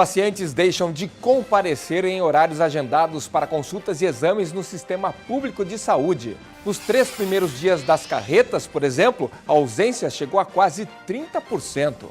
Pacientes deixam de comparecer em horários agendados para consultas e exames no Sistema Público de Saúde. Nos 3 primeiros dias das carretas, por exemplo, a ausência chegou a quase 30%.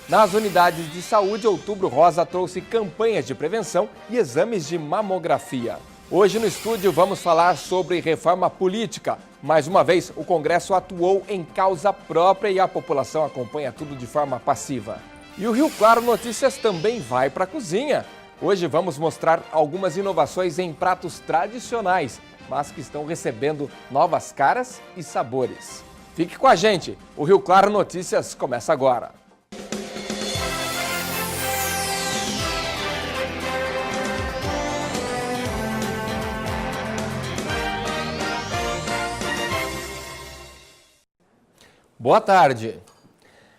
Nas unidades de saúde, Outubro Rosa trouxe campanhas de prevenção e exames de mamografia. Hoje no estúdio vamos falar sobre reforma política. Mais uma vez, o Congresso atuou em causa própria e a população acompanha tudo de forma passiva. E o Rio Claro Notícias também vai para a cozinha. Hoje vamos mostrar algumas inovações em pratos tradicionais, mas que estão recebendo novas caras e sabores. Fique com a gente, o Rio Claro Notícias começa agora. Boa tarde.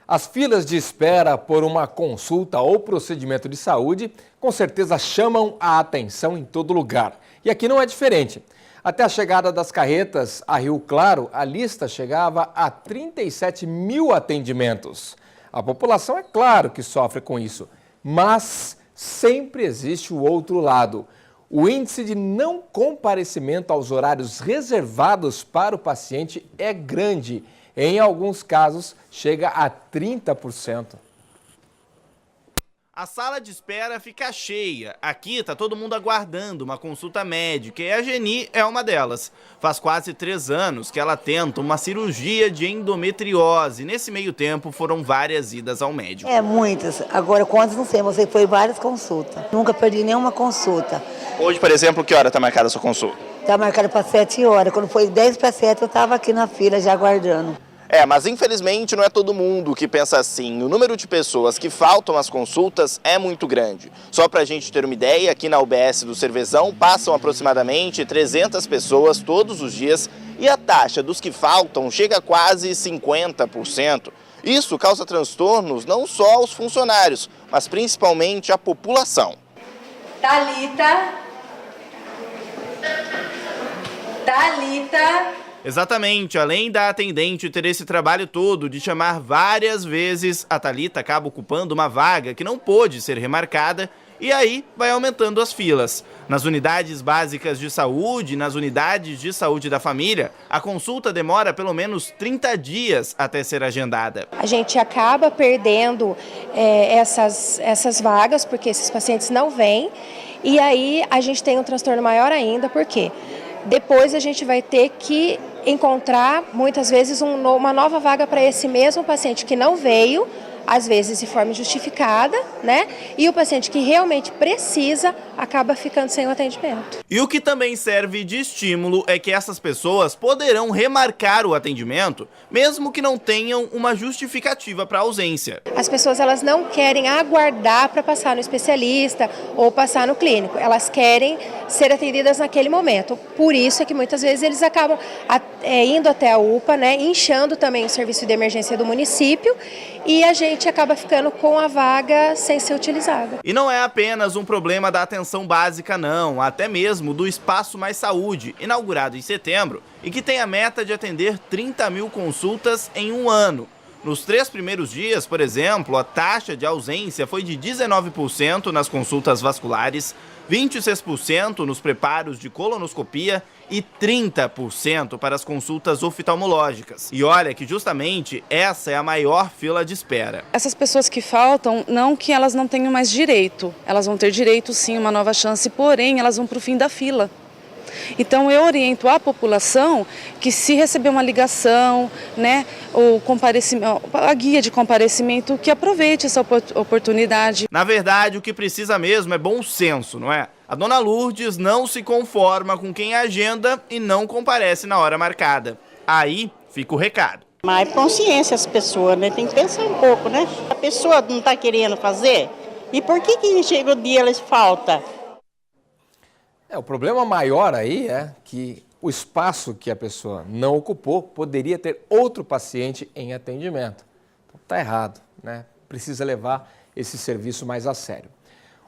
As filas de espera por uma consulta ou procedimento de saúde com certeza chamam a atenção em todo lugar. E aqui não é diferente. Até a chegada das carretas a Rio Claro, a lista chegava a 37 mil atendimentos. A população, é claro que sofre com isso, mas sempre existe o outro lado. O índice de não comparecimento aos horários reservados para o paciente é grande. Em alguns casos, chega a 30%. A sala de espera fica cheia. Aqui tá todo mundo aguardando uma consulta médica e a Geni é uma delas. Faz quase 3 anos que ela tenta uma cirurgia de endometriose. Nesse meio tempo foram várias idas ao médico. Muitas. Agora, quantas não sei, mas eu fui várias consultas. Nunca perdi nenhuma consulta. Hoje, por exemplo, que hora tá marcada a sua consulta? Tá marcada para 7 horas. Quando foi 10 para 7, eu estava aqui na fila já aguardando. Mas infelizmente não é todo mundo que pensa assim. O número de pessoas que faltam às consultas é muito grande. Só para a gente ter uma ideia, aqui na UBS do Cervezão passam aproximadamente 300 pessoas todos os dias e a taxa dos que faltam chega a quase 50%. Isso causa transtornos não só aos funcionários, mas principalmente à população. Thalita. Exatamente, além da atendente ter esse trabalho todo de chamar várias vezes, a Thalita acaba ocupando uma vaga que não pôde ser remarcada e aí vai aumentando as filas. Nas unidades básicas de saúde, nas unidades de saúde da família, a consulta demora pelo menos 30 dias até ser agendada. A gente acaba perdendo essas vagas porque esses pacientes não vêm e aí a gente tem um transtorno maior ainda, porque depois a gente vai ter que encontrar, muitas vezes, uma nova vaga para esse mesmo paciente que não veio, às vezes de forma justificada, né? E o paciente que realmente precisa acaba ficando sem o atendimento. E o que também serve de estímulo é que essas pessoas poderão remarcar o atendimento, mesmo que não tenham uma justificativa para a ausência. As pessoas elas não querem aguardar para passar no especialista ou passar no clínico, elas querem ser atendidas naquele momento. Por isso é que muitas vezes eles acabam indo até a UPA, né? Inchando também o serviço de emergência do município e a gente acaba ficando com a vaga sem ser utilizada. E não é apenas um problema da atenção básica não, até mesmo do Espaço Mais Saúde, inaugurado em setembro e que tem a meta de atender 30 mil consultas em um ano. Nos 3 primeiros dias, por exemplo, a taxa de ausência foi de 19% nas consultas vasculares, 26% nos preparos de colonoscopia e 30% para as consultas oftalmológicas. E olha que justamente essa é a maior fila de espera. Essas pessoas que faltam, não que elas não tenham mais direito, elas vão ter direito sim, uma nova chance, porém elas vão para o fim da fila. Então eu oriento a população que se receber uma ligação, né, o comparecimento, a guia de comparecimento, que aproveite essa oportunidade. Na verdade, o que precisa mesmo é bom senso, não é? A dona Lourdes não se conforma com quem agenda e não comparece na hora marcada. Aí fica o recado. Mais consciência as pessoas, né? Tem que pensar um pouco, né? A pessoa não está querendo fazer, e por que chega o dia elas falta? O problema maior aí é que o espaço que a pessoa não ocupou poderia ter outro paciente em atendimento. Então está errado, né? Precisa levar esse serviço mais a sério.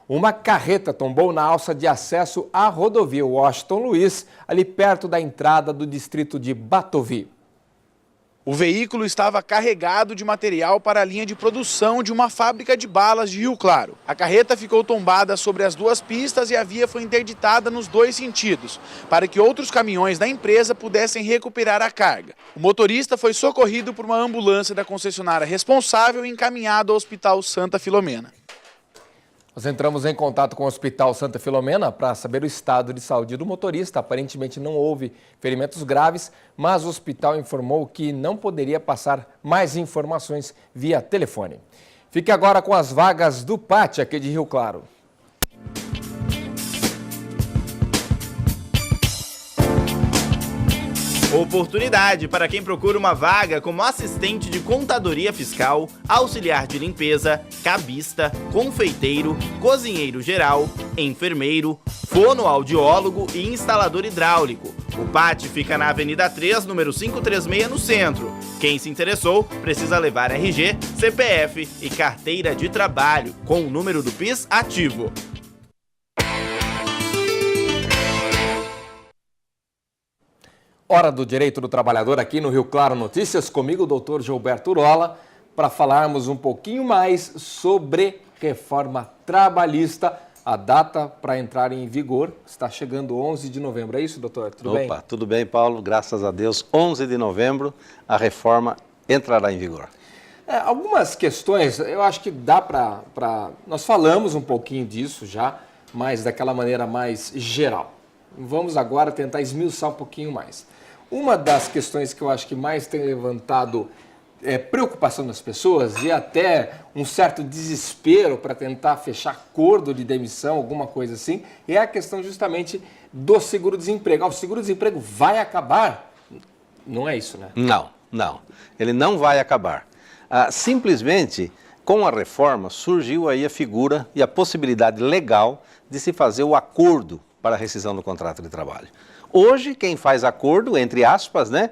Uma carreta tombou na alça de acesso à rodovia Washington Luiz, ali perto da entrada do distrito de Batovi. O veículo estava carregado de material para a linha de produção de uma fábrica de balas de Rio Claro. A carreta ficou tombada sobre as duas pistas e a via foi interditada nos dois sentidos, para que outros caminhões da empresa pudessem recuperar a carga. O motorista foi socorrido por uma ambulância da concessionária responsável e encaminhado ao Hospital Santa Filomena. Nós entramos em contato com o Hospital Santa Filomena para saber o estado de saúde do motorista. Aparentemente não houve ferimentos graves, mas o hospital informou que não poderia passar mais informações via telefone. Fique agora com as vagas do PAT aqui de Rio Claro. Oportunidade para quem procura uma vaga como assistente de contadoria fiscal, auxiliar de limpeza, cabista, confeiteiro, cozinheiro geral, enfermeiro, fonoaudiólogo e instalador hidráulico. O PAT fica na Avenida 3, número 536, no centro. Quem se interessou precisa levar RG, CPF e carteira de trabalho, com o número do PIS ativo. Hora do Direito do Trabalhador aqui no Rio Claro Notícias, comigo o doutor Gilberto Urola, para falarmos um pouquinho mais sobre reforma trabalhista. A data para entrar em vigor está chegando 11 de novembro, é isso, doutor? Tudo bem? Opa, tudo bem, Paulo, graças a Deus. 11 de novembro a reforma entrará em vigor. Algumas questões, eu acho que dá para... Nós falamos um pouquinho disso já, mas daquela maneira mais geral. Vamos agora tentar esmiuçar um pouquinho mais. Uma das questões que eu acho que mais tem levantado preocupação das pessoas e até um certo desespero para tentar fechar acordo de demissão, alguma coisa assim, é a questão justamente do seguro-desemprego. O seguro-desemprego vai acabar? Não é isso, né? Não. Ele não vai acabar. Simplesmente, com a reforma, surgiu aí a figura e a possibilidade legal de se fazer o acordo para a rescisão do contrato de trabalho. Hoje, quem faz acordo, entre aspas, né?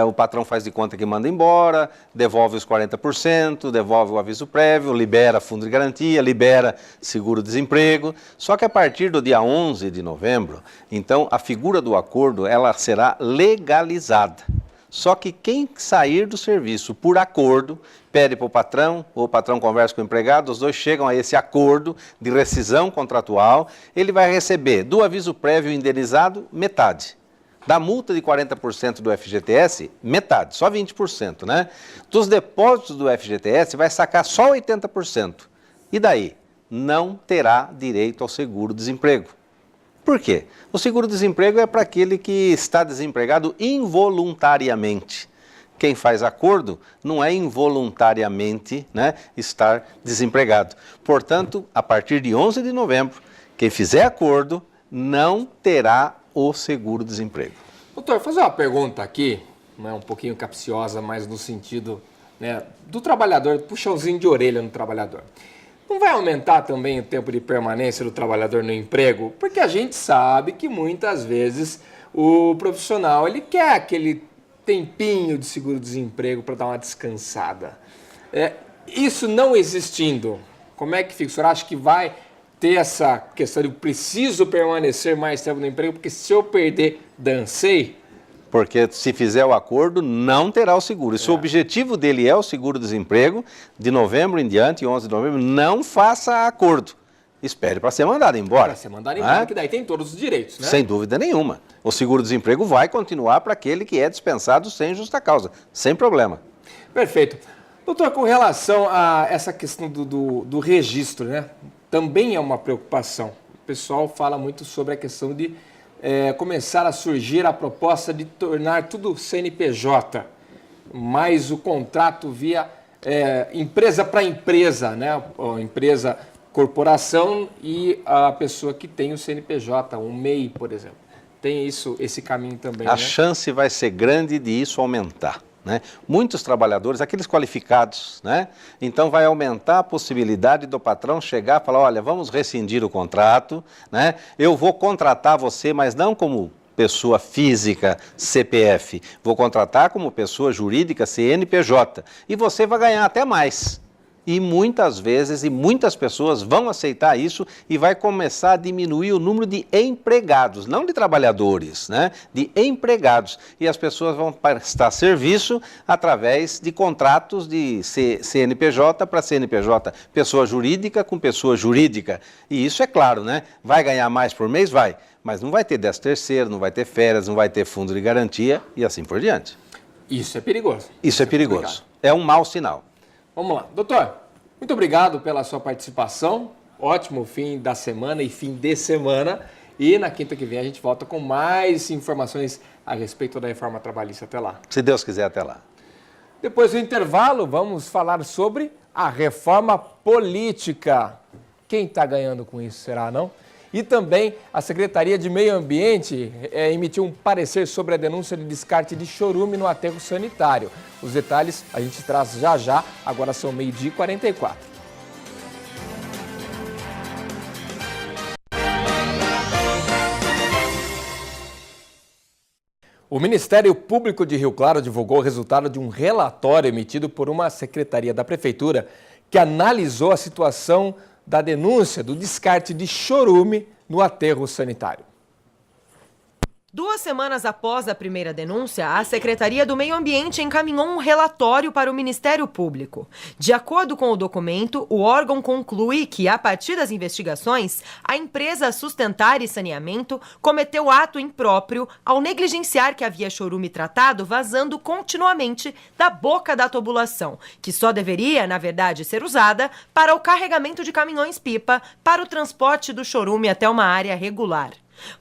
O patrão faz de conta que manda embora, devolve os 40%, devolve o aviso prévio, libera fundo de garantia, libera seguro-desemprego. Só que a partir do dia 11 de novembro, então, a figura do acordo, ela será legalizada. Só que quem sair do serviço por acordo, pede para o patrão, ou o patrão conversa com o empregado, os dois chegam a esse acordo de rescisão contratual, ele vai receber do aviso prévio indenizado, metade. Da multa de 40% do FGTS, metade, só 20%, né? Dos depósitos do FGTS, vai sacar só 80%. E daí? Não terá direito ao seguro-desemprego. Por quê? O seguro-desemprego é para aquele que está desempregado involuntariamente. Quem faz acordo não é involuntariamente, né, estar desempregado. Portanto, a partir de 11 de novembro, quem fizer acordo não terá o seguro-desemprego. Doutor, vou fazer uma pergunta aqui, não é um pouquinho capciosa, mas no sentido, né, do trabalhador, puxãozinho de orelha no trabalhador. Não vai aumentar também o tempo de permanência do trabalhador no emprego? Porque a gente sabe que muitas vezes o profissional ele quer aquele tempinho de seguro-desemprego para dar uma descansada. Isso não existindo, como é que fica? O senhor acha que vai ter essa questão de preciso permanecer mais tempo no emprego? Porque se eu perder, dancei? Porque se fizer o acordo, não terá o seguro. E se o objetivo dele é o seguro-desemprego, de novembro em diante, 11 de novembro, não faça acordo. Espere para ser mandado embora. Para ser mandado embora, que daí tem todos os direitos, né? Sem dúvida nenhuma. O seguro-desemprego vai continuar para aquele que é dispensado sem justa causa, sem problema. Perfeito. Doutor, com relação a essa questão do registro, né? Também é uma preocupação. O pessoal fala muito sobre a questão de começar a surgir a proposta de tornar tudo CNPJ, mais o contrato via empresa para empresa, né? Empresa, corporação e a pessoa que tem o CNPJ, um MEI, por exemplo. Tem esse caminho também, A né? chance vai ser grande de isso aumentar. Né? Muitos trabalhadores, aqueles qualificados, né? Então vai aumentar a possibilidade do patrão chegar e falar, olha, vamos rescindir o contrato, né? Eu vou contratar você, mas não como pessoa física, CPF, vou contratar como pessoa jurídica, CNPJ, e você vai ganhar até mais. E muitas vezes e muitas pessoas vão aceitar isso e vai começar a diminuir o número de empregados, não de trabalhadores, né? De empregados. E as pessoas vão prestar serviço através de contratos de CNPJ para CNPJ, pessoa jurídica com pessoa jurídica. E isso é claro, né? Vai ganhar mais por mês? Vai. Mas não vai ter 13º, não vai ter férias, não vai ter fundo de garantia e assim por diante. Isso é perigoso. Isso é perigoso. É um mau sinal. Vamos lá. Doutor, muito obrigado pela sua participação. Ótimo fim da semana e fim de semana. E na quinta que vem a gente volta com mais informações a respeito da reforma trabalhista. Até lá. Se Deus quiser, até lá. Depois do intervalo, vamos falar sobre a reforma política. Quem está ganhando com isso, será não? E também a Secretaria de Meio Ambiente emitiu um parecer sobre a denúncia de descarte de chorume no aterro sanitário. Os detalhes a gente traz já já, agora são 12h44. O Ministério Público de Rio Claro divulgou o resultado de um relatório emitido por uma secretaria da Prefeitura que analisou a situação da denúncia do descarte de chorume no aterro sanitário. 2 semanas após a primeira denúncia, a Secretaria do Meio Ambiente encaminhou um relatório para o Ministério Público. De acordo com o documento, o órgão conclui que, a partir das investigações, a empresa Sustentar e Saneamento cometeu ato impróprio ao negligenciar que havia chorume tratado vazando continuamente da boca da tubulação, que só deveria, na verdade, ser usada para o carregamento de caminhões-pipa para o transporte do chorume até uma área regular.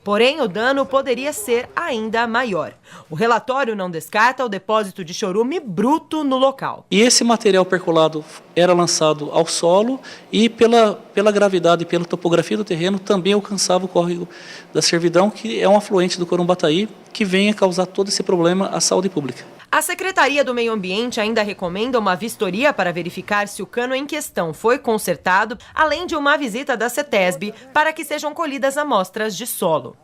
Porém, o dano poderia ser ainda maior. O relatório não descarta o depósito de chorume bruto no local. E esse material percolado era lançado ao solo e pela gravidade e pela topografia do terreno também alcançava o córrego da Servidão, que é um afluente do Corumbataí, que vem a causar todo esse problema à saúde pública. A Secretaria do Meio Ambiente ainda recomenda uma vistoria para verificar se o cano em questão foi consertado, além de uma visita da CETESB para que sejam colhidas amostras de solo.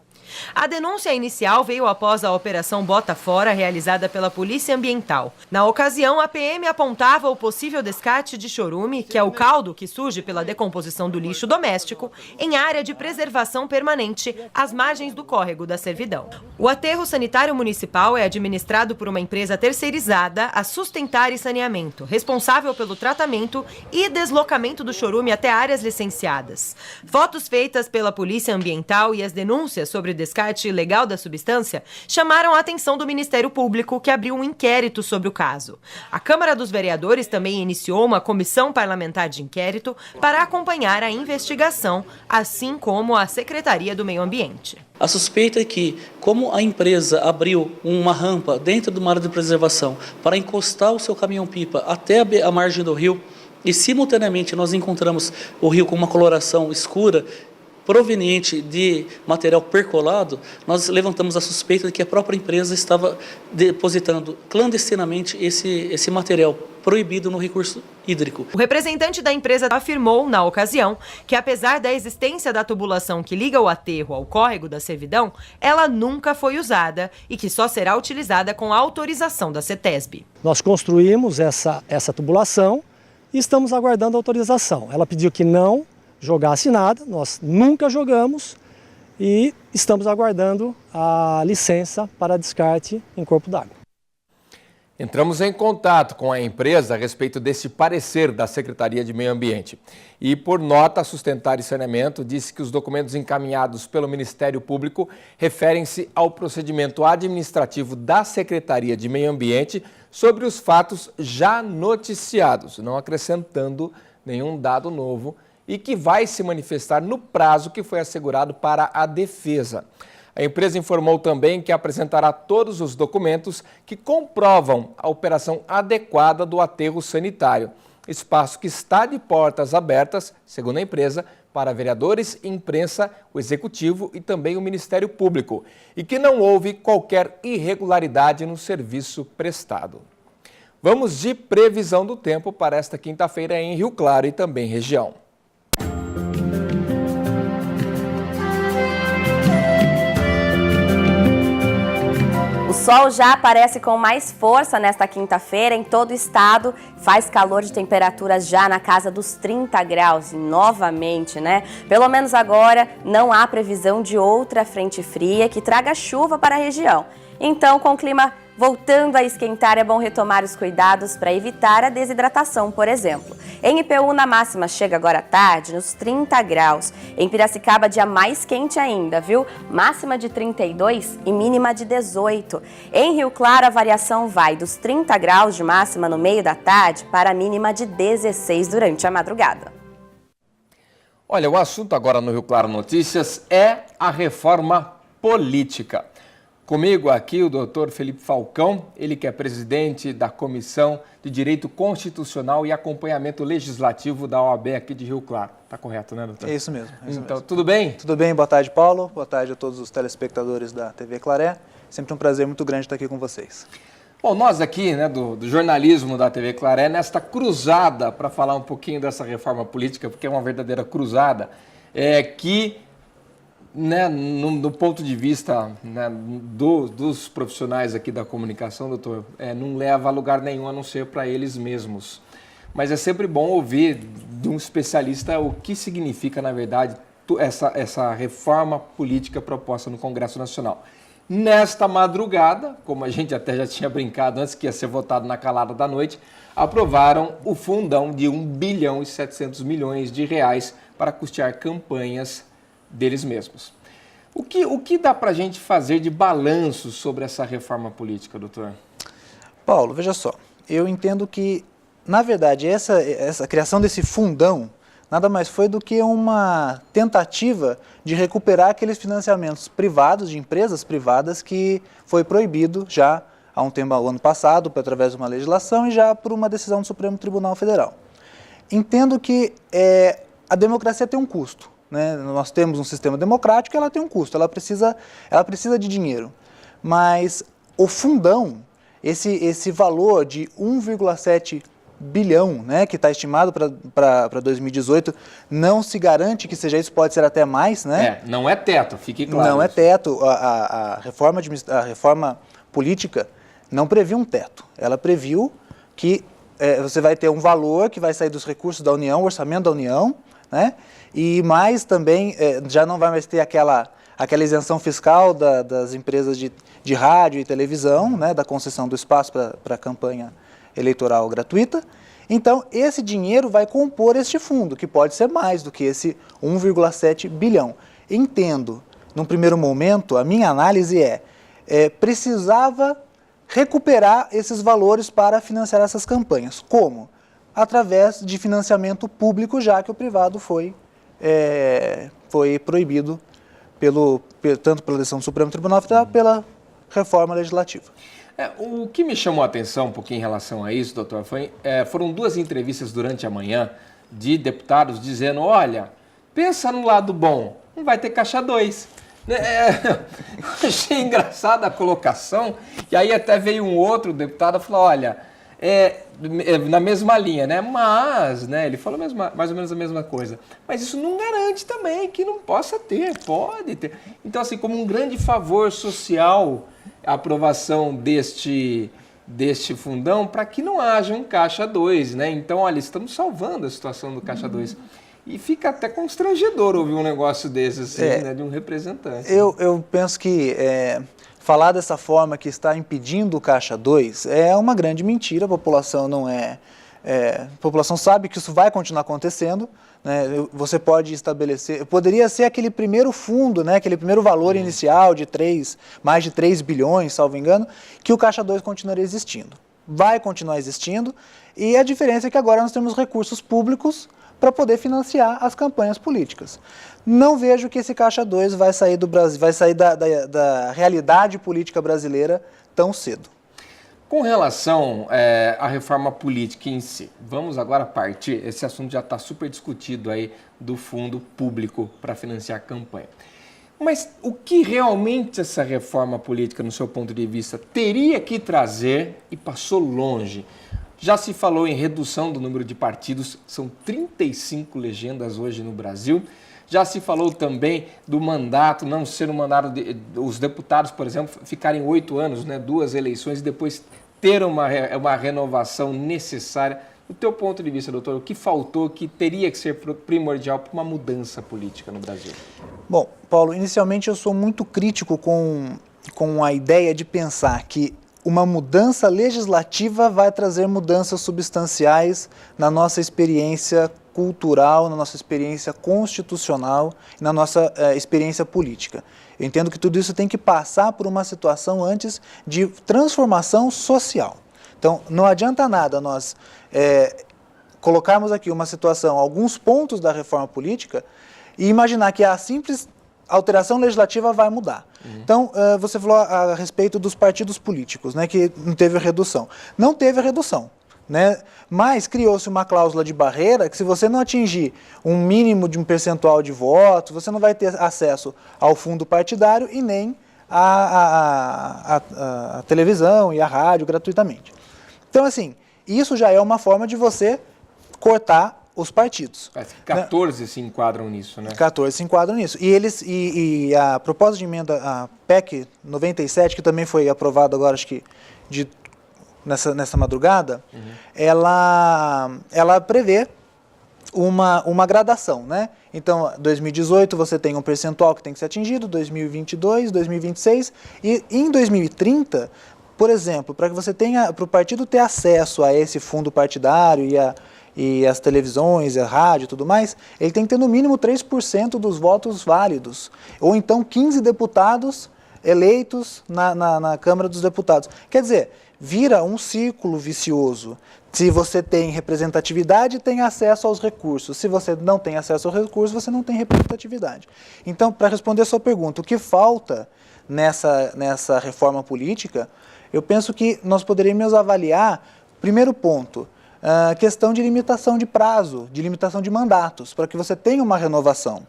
A denúncia inicial veio após a Operação Bota Fora, realizada pela Polícia Ambiental. Na ocasião, a PM apontava o possível descarte de chorume, que é o caldo que surge pela decomposição do lixo doméstico, em área de preservação permanente, às margens do córrego da Servidão. O aterro sanitário municipal é administrado por uma empresa terceirizada, a Sustentar e Saneamento, responsável pelo tratamento e deslocamento do chorume até áreas licenciadas. Fotos feitas pela Polícia Ambiental e as denúncias sobre descarte ilegal da substância chamaram a atenção do Ministério Público, que abriu um inquérito sobre o caso. A Câmara dos Vereadores também iniciou uma comissão parlamentar de inquérito para acompanhar a investigação, assim como a Secretaria do Meio Ambiente. A suspeita é que, como a empresa abriu uma rampa dentro de uma área de preservação para encostar o seu caminhão-pipa até a margem do rio, e simultaneamente nós encontramos o rio com uma coloração escura, proveniente de material percolado, nós levantamos a suspeita de que a própria empresa estava depositando clandestinamente esse material proibido no recurso hídrico. O representante da empresa afirmou, na ocasião, que apesar da existência da tubulação que liga o aterro ao córrego da Servidão, ela nunca foi usada e que só será utilizada com a autorização da CETESB. Nós construímos essa tubulação e estamos aguardando a autorização. Ela pediu que não jogasse nada, nós nunca jogamos e estamos aguardando a licença para descarte em corpo d'água. Entramos em contato com a empresa a respeito desse parecer da Secretaria de Meio Ambiente. E, por nota, a Sustentar e Saneamento disse que os documentos encaminhados pelo Ministério Público referem-se ao procedimento administrativo da Secretaria de Meio Ambiente sobre os fatos já noticiados, não acrescentando nenhum dado novo, e que vai se manifestar no prazo que foi assegurado para a defesa. A empresa informou também que apresentará todos os documentos que comprovam a operação adequada do aterro sanitário, espaço que está de portas abertas, segundo a empresa, para vereadores, imprensa, o Executivo e também o Ministério Público, e que não houve qualquer irregularidade no serviço prestado. Vamos de previsão do tempo para esta quinta-feira em Rio Claro e também região. O sol já aparece com mais força nesta quinta-feira em todo o estado. Faz calor de temperaturas já na casa dos 30 graus. E novamente, né? Pelo menos agora não há previsão de outra frente fria que traga chuva para a região. Então, com o clima voltando a esquentar, é bom retomar os cuidados para evitar a desidratação, por exemplo. Em Ipeúna, a máxima chega agora à tarde nos 30 graus. Em Piracicaba, dia mais quente ainda, viu? Máxima de 32 e mínima de 18. Em Rio Claro, a variação vai dos 30 graus de máxima no meio da tarde para a mínima de 16 durante a madrugada. Olha, o assunto agora no Rio Claro Notícias é a reforma política. Comigo aqui o doutor Felipe Falcão, ele que é presidente da Comissão de Direito Constitucional e Acompanhamento Legislativo da OAB aqui de Rio Claro. Tá correto, né, doutor? É isso mesmo. Então, tudo bem? Tudo bem, boa tarde, Paulo. Boa tarde a todos os telespectadores da TV Claré. Sempre um prazer muito grande estar aqui com vocês. Bom, nós aqui, né, do jornalismo da TV Claré, nesta cruzada para falar um pouquinho dessa reforma política, porque é uma verdadeira cruzada, que... Né, no ponto de vista, né, dos profissionais aqui da comunicação, doutor, não leva a lugar nenhum a não ser para eles mesmos. Mas é sempre bom ouvir de um especialista o que significa, na verdade, essa reforma política proposta no Congresso Nacional. Nesta madrugada, como a gente até já tinha brincado antes que ia ser votado na calada da noite, aprovaram o fundão de 1 bilhão e 700 milhões de reais para custear campanhas deles mesmos. O que dá para a gente fazer de balanço sobre essa reforma política, doutor? Paulo, veja só, eu entendo que, na verdade, essa criação desse fundão nada mais foi do que uma tentativa de recuperar aqueles financiamentos privados, de empresas privadas, que foi proibido já há um tempo, ano passado, através de uma legislação e já por uma decisão do Supremo Tribunal Federal. Entendo que a democracia tem um custo. Né? Nós temos um sistema democrático e ela tem um custo, ela precisa de dinheiro. Mas o fundão, esse valor de 1,7 bilhão, né, que está estimado para 2018, não se garante que seja isso, pode ser até mais. Né? Não é teto, fique claro. Não é teto. A reforma política não previu um teto. Ela previu que você vai ter um valor que vai sair dos recursos da União, o orçamento da União, né? E mais também, já não vai mais ter aquela isenção fiscal das empresas de rádio e televisão, né, da concessão do espaço para a campanha eleitoral gratuita. Então, esse dinheiro vai compor este fundo, que pode ser mais do que esse 1,7 bilhão. Entendo, num primeiro momento, a minha análise precisava recuperar esses valores para financiar essas campanhas. Como? Através de financiamento público, já que o privado foi proibido tanto pela decisão do Supremo Tribunal Federal pela reforma legislativa. O que me chamou a atenção um pouquinho em relação a isso, doutor, foram 2 entrevistas durante a manhã de deputados dizendo, olha, pensa no lado bom, não vai ter caixa 2. Achei engraçada a colocação, e aí até veio um outro deputado e falou, olha, na mesma linha, né? Mas, né, ele falou mais ou menos a mesma coisa. Mas isso não garante também que não possa ter, pode ter. Então, assim, como um grande favor social, a aprovação deste fundão para que não haja um caixa 2, né? Então, olha, estamos salvando a situação do caixa 2. E fica até constrangedor ouvir um negócio desse, assim, né, de um representante. Eu penso que falar dessa forma que está impedindo o caixa 2 é uma grande mentira. A população não a população sabe que isso vai continuar acontecendo, né? Você pode estabelecer, poderia ser aquele primeiro fundo, né, aquele primeiro valor inicial de mais de 3 bilhões, salvo engano, que o caixa 2 continuaria existindo. Vai continuar existindo, e a diferença é que agora nós temos recursos públicos para poder financiar as campanhas políticas. Não vejo que esse caixa 2 vai sair do Brasil, vai sair da realidade política brasileira tão cedo. Com relação à reforma política em si, vamos agora partir, esse assunto já está super discutido aí do fundo público para financiar a campanha. Mas o que realmente essa reforma política, no seu ponto de vista, teria que trazer e passou longe? Já se falou em redução do número de partidos, são 35 legendas hoje no Brasil. Já se falou também do mandato, não ser um mandato, os deputados, por exemplo, ficarem 8 anos, né, 2 eleições e depois ter uma renovação necessária. Do teu ponto de vista, doutor, o que faltou, que teria que ser primordial para uma mudança política no Brasil? Bom, Paulo, inicialmente eu sou muito crítico com a ideia de pensar que uma mudança legislativa vai trazer mudanças substanciais na nossa experiência cultural, na nossa experiência constitucional e na nossa experiência política. Eu entendo que tudo isso tem que passar por uma situação antes de transformação social. Então, não adianta nada nós colocarmos aqui uma situação, alguns pontos da reforma política e imaginar que a simples alteração legislativa vai mudar. Então, você falou a respeito dos partidos políticos, né, que não teve redução. Não teve redução, né, mas criou-se uma cláusula de barreira que se você não atingir um mínimo de um percentual de votos, você não vai ter acesso ao fundo partidário e nem à televisão e à rádio gratuitamente. Então, assim, isso já é uma forma de você cortar os partidos. 14 se enquadram nisso, né? 14 se enquadram nisso. E a proposta de emenda, a PEC 97, que também foi aprovada agora, acho que nessa madrugada, ela prevê uma gradação, né? Então, 2018 você tem um percentual que tem que ser atingido, 2022, 2026 e em 2030, por exemplo, para o partido ter acesso a esse fundo partidário e as televisões, a rádio e tudo mais, ele tem que ter no mínimo 3% dos votos válidos, ou então 15 deputados eleitos na Câmara dos Deputados. Quer dizer, vira um círculo vicioso. Se você tem representatividade, tem acesso aos recursos. Se você não tem acesso aos recursos, você não tem representatividade. Então, para responder a sua pergunta, o que falta nessa reforma política, eu penso que nós poderíamos avaliar, primeiro ponto, a questão de limitação de prazo, de limitação de mandatos, para que você tenha uma renovação.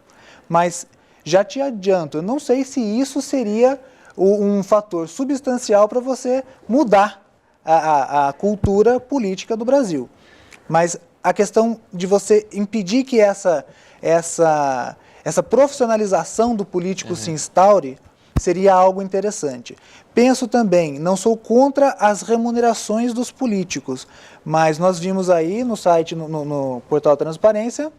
Mas, já te adianto, eu não sei se isso seria um fator substancial para você mudar a cultura política do Brasil. Mas a questão de você impedir que essa profissionalização do político se instaure seria algo interessante. Penso também, não sou contra as remunerações dos políticos, mas nós vimos aí no site, no portal Transparência,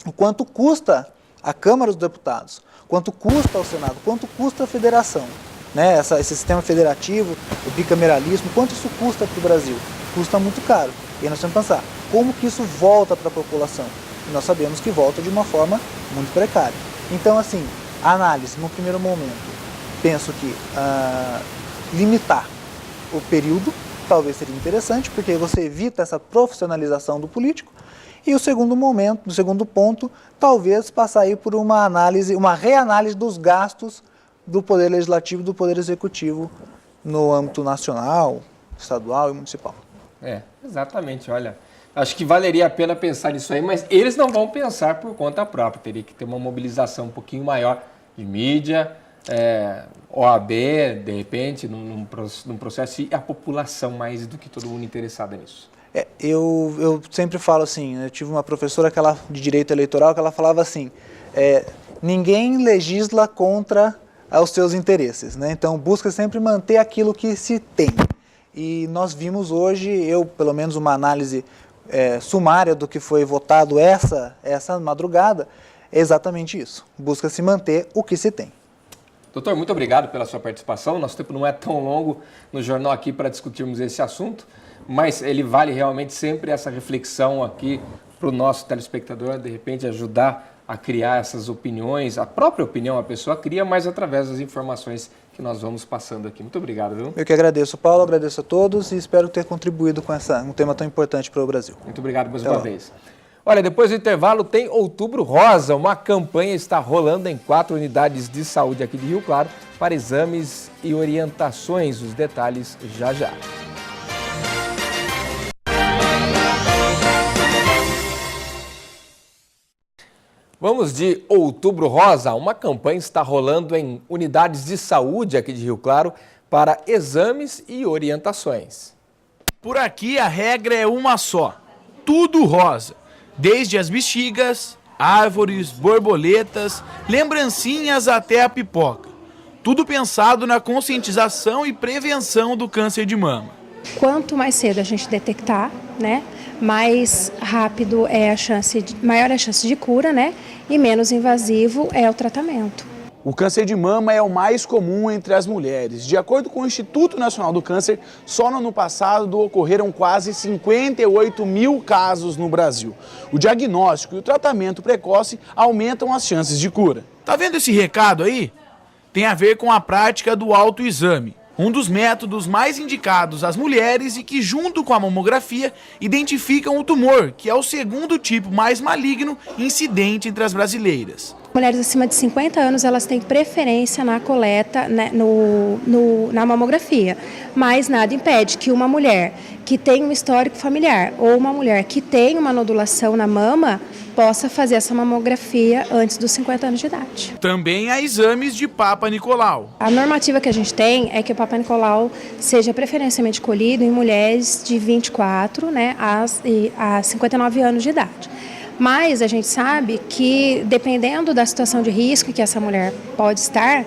o quanto custa a Câmara dos Deputados, quanto custa ao Senado, quanto custa a federação, né? Esse sistema federativo, o bicameralismo, quanto isso custa para o Brasil? Custa muito caro. E aí nós temos que pensar, como que isso volta para a população? E nós sabemos que volta de uma forma muito precária. Então, assim, a análise, no primeiro momento, penso que limitar o período talvez seria interessante, porque você evita essa profissionalização do político. E o segundo ponto, talvez passar aí por uma reanálise dos gastos do Poder Legislativo e do Poder Executivo no âmbito nacional, estadual e municipal. Exatamente, olha. Acho que valeria a pena pensar nisso aí, mas eles não vão pensar por conta própria. Teria que ter uma mobilização um pouquinho maior de mídia, OAB, de repente, num processo, e a população mais do que todo mundo interessada nisso. Eu sempre falo assim, eu tive uma professora de direito eleitoral que ela falava assim, ninguém legisla contra os seus interesses, né? Então busca sempre manter aquilo que se tem. E nós vimos hoje, pelo menos uma análise sumária do que foi votado essa madrugada, é exatamente isso, busca se manter o que se tem. Doutor, muito obrigado pela sua participação. Nosso tempo não é tão longo no jornal aqui para discutirmos esse assunto, mas ele vale realmente sempre essa reflexão aqui para o nosso telespectador, de repente ajudar a criar essas opiniões, a própria opinião a pessoa cria, mas através das informações que nós vamos passando aqui. Muito obrigado, viu? Eu que agradeço, Paulo, agradeço a todos e espero ter contribuído com um tema tão importante para o Brasil. Muito obrigado mais uma vez. Olha, depois do intervalo tem Outubro Rosa, uma campanha está rolando em 4 unidades de saúde aqui de Rio Claro para exames e orientações. Os detalhes já já. Vamos de Outubro Rosa. Uma campanha está rolando em unidades de saúde aqui de Rio Claro para exames e orientações. Por aqui a regra é uma só: tudo rosa. Desde as bexigas árvores, borboletas, lembrancinhas até a pipoca. Tudo pensado na conscientização e prevenção do câncer de mama. Quanto mais cedo a gente detectar, né, mais rápido é a chance, maior é a chance de cura, né, e menos invasivo é o tratamento. O câncer de mama é o mais comum entre as mulheres. De acordo com o Instituto Nacional do Câncer, só no ano passado ocorreram quase 58 mil casos no Brasil. O diagnóstico e o tratamento precoce aumentam as chances de cura. Tá vendo esse recado aí? Tem a ver com a prática do autoexame, um dos métodos mais indicados às mulheres e que, junto com a mamografia, identificam o tumor, que é o segundo tipo mais maligno e incidente entre as brasileiras. Mulheres acima de 50 anos, elas têm preferência na coleta, né, na mamografia, mas nada impede que uma mulher que tem um histórico familiar ou uma mulher que tem uma nodulação na mama possa fazer essa mamografia antes dos 50 anos de idade. Também há exames de Papa Nicolau. A normativa que a gente tem é que o Papa Nicolau seja preferencialmente colhido em mulheres de 24, né, a 59 anos de idade. Mas a gente sabe que, dependendo da situação de risco que essa mulher pode estar,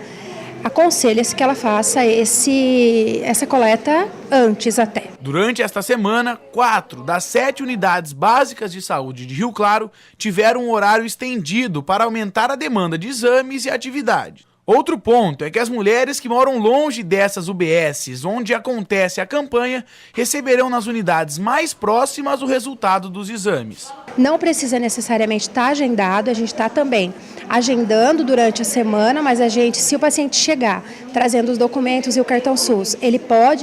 aconselha-se que ela faça essa coleta antes até. Durante esta semana, 4 das 7 unidades básicas de saúde de Rio Claro tiveram um horário estendido para aumentar a demanda de exames e atividades. Outro ponto é que as mulheres que moram longe dessas UBSs, onde acontece a campanha, receberão nas unidades mais próximas o resultado dos exames. Não precisa necessariamente estar agendado, a gente está também agendando durante a semana, mas se o paciente chegar trazendo os documentos e o cartão SUS,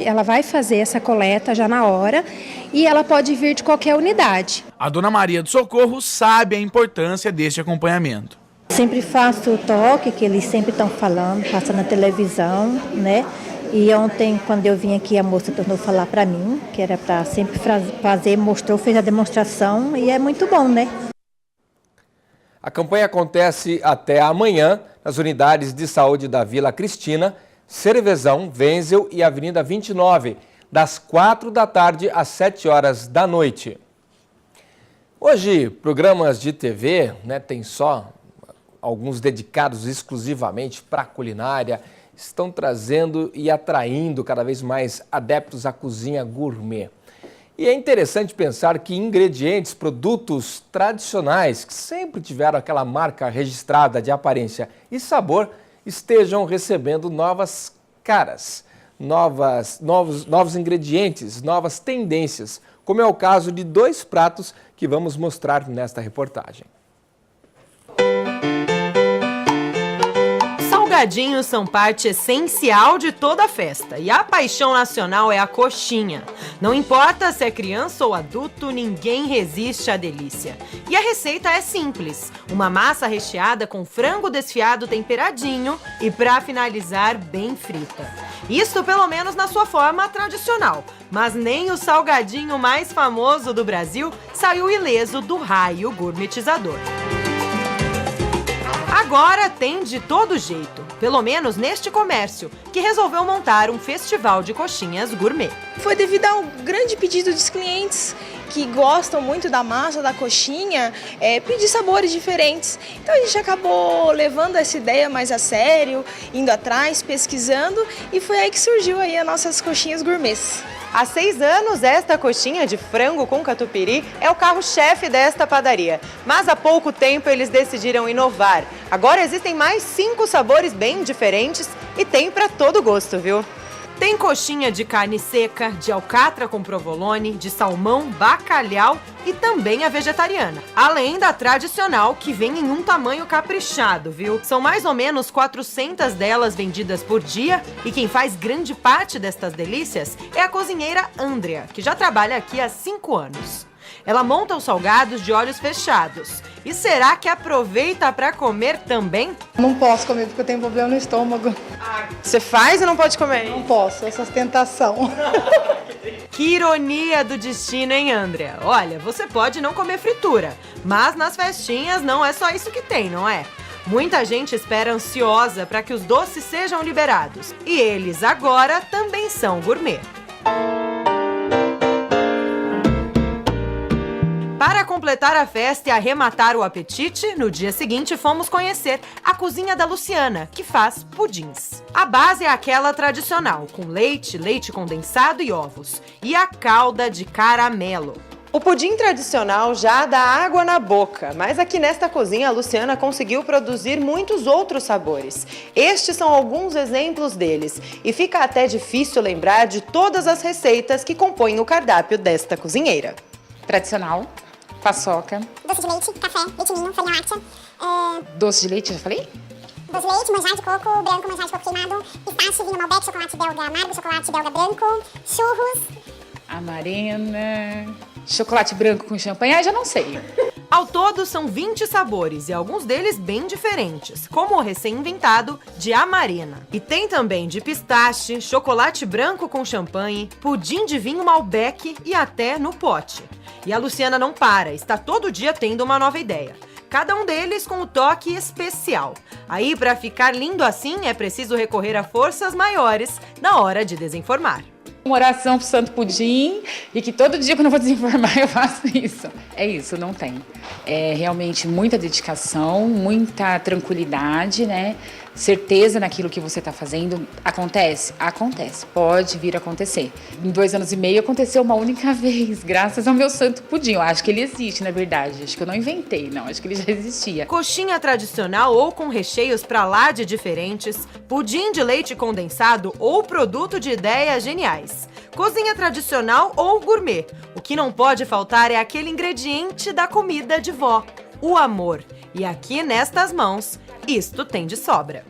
ela vai fazer essa coleta já na hora e ela pode vir de qualquer unidade. A dona Maria do Socorro sabe a importância deste acompanhamento. Sempre faço o toque, que eles sempre estão falando, passa na televisão, né? E ontem, quando eu vim aqui, a moça tornou falar para mim, que era para sempre fazer, fez a demonstração e é muito bom, né? A campanha acontece até amanhã nas unidades de saúde da Vila Cristina, Cervezão, Wenzel e Avenida 29, das 4 da tarde às 7 horas da noite. Hoje, programas de TV, né, tem só alguns dedicados exclusivamente para a culinária, estão trazendo e atraindo cada vez mais adeptos à cozinha gourmet. E é interessante pensar que ingredientes, produtos tradicionais, que sempre tiveram aquela marca registrada de aparência e sabor, estejam recebendo novas caras, novos ingredientes, novas tendências, como é o caso de 2 pratos que vamos mostrar nesta reportagem. Salgadinhos são parte essencial de toda a festa e a paixão nacional é a coxinha. Não importa se é criança ou adulto, ninguém resiste à delícia. E a receita é simples, uma massa recheada com frango desfiado temperadinho e, para finalizar, bem frita. Isso pelo menos na sua forma tradicional, mas nem o salgadinho mais famoso do Brasil saiu ileso do raio gourmetizador. Agora tem de todo jeito, pelo menos neste comércio, que resolveu montar um festival de coxinhas gourmet. Foi devido ao grande pedido dos clientes que gostam muito da massa, da coxinha, pedir sabores diferentes. Então a gente acabou levando essa ideia mais a sério, indo atrás, pesquisando, e foi aí que surgiu aí as nossas coxinhas gourmets. Há 6 anos, esta coxinha de frango com catupiry é o carro-chefe desta padaria. Mas há pouco tempo eles decidiram inovar. Agora existem mais 5 sabores bem diferentes e tem para todo gosto, viu? Tem coxinha de carne seca, de alcatra com provolone, de salmão, bacalhau e também a vegetariana. Além da tradicional, que vem em um tamanho caprichado, viu? São mais ou menos 400 delas vendidas por dia e quem faz grande parte destas delícias é a cozinheira Andrea, que já trabalha aqui há 5 anos. Ela monta os salgados de olhos fechados. E será que aproveita para comer também? Não posso comer porque eu tenho problema no estômago. Você faz e não pode comer? Não posso, essa tentação. Que ironia do destino, hein, Andrea? Olha, você pode não comer fritura, mas nas festinhas não é só isso que tem, não é? Muita gente espera ansiosa para que os doces sejam liberados. E eles agora também são gourmet. Para completar a festa e arrematar o apetite, no dia seguinte fomos conhecer a cozinha da Luciana, que faz pudins. A base é aquela tradicional, com leite, leite condensado e ovos, e a calda de caramelo. O pudim tradicional já dá água na boca, mas aqui nesta cozinha a Luciana conseguiu produzir muitos outros sabores. Estes são alguns exemplos deles, e fica até difícil lembrar de todas as receitas que compõem o cardápio desta cozinheira. Tradicional, paçoca. Doce de leite, café, leite ninho, farinha láctea. Doce de leite, já falei? Doce de leite, manjar de coco branco, manjar de coco queimado, pistache, vinho Malbec, chocolate belga amargo, chocolate belga branco, churros. Amarena, chocolate branco com champanhe, já não sei. Ao todo são 20 sabores e alguns deles bem diferentes, como o recém-inventado de amarena. E tem também de pistache, chocolate branco com champanhe, pudim de vinho Malbec e até no pote. E a Luciana não para, está todo dia tendo uma nova ideia. Cada um deles com um toque especial. Aí, para ficar lindo assim, é preciso recorrer a forças maiores na hora de desenformar. Uma oração pro Santo Pudim e que todo dia quando eu vou desenformar eu faço isso. É isso, não tem. É realmente muita dedicação, muita tranquilidade, né? Certeza naquilo que você está fazendo. Acontece? Acontece. Pode vir a acontecer. Em 2 anos e meio aconteceu uma única vez, graças ao meu Santo Pudim. Eu acho que ele existe, na verdade. Acho que eu não inventei, não. Acho que ele já existia. Coxinha tradicional ou com recheios pra lá de diferentes, pudim de leite condensado ou produto de ideias geniais. Cozinha tradicional ou gourmet. O que não pode faltar é aquele ingrediente da comida de vó, o amor. E aqui nestas mãos, isto tem de sobra.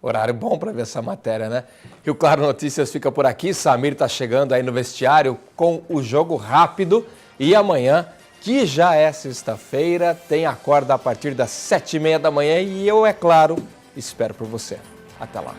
Horário bom para ver essa matéria, né? Rio Claro Notícias fica por aqui. Samir está chegando aí no vestiário com o Jogo Rápido. E amanhã, que já é sexta-feira, tem Acorda a partir das 7h30 da manhã. E eu, é claro, espero por você. Até lá.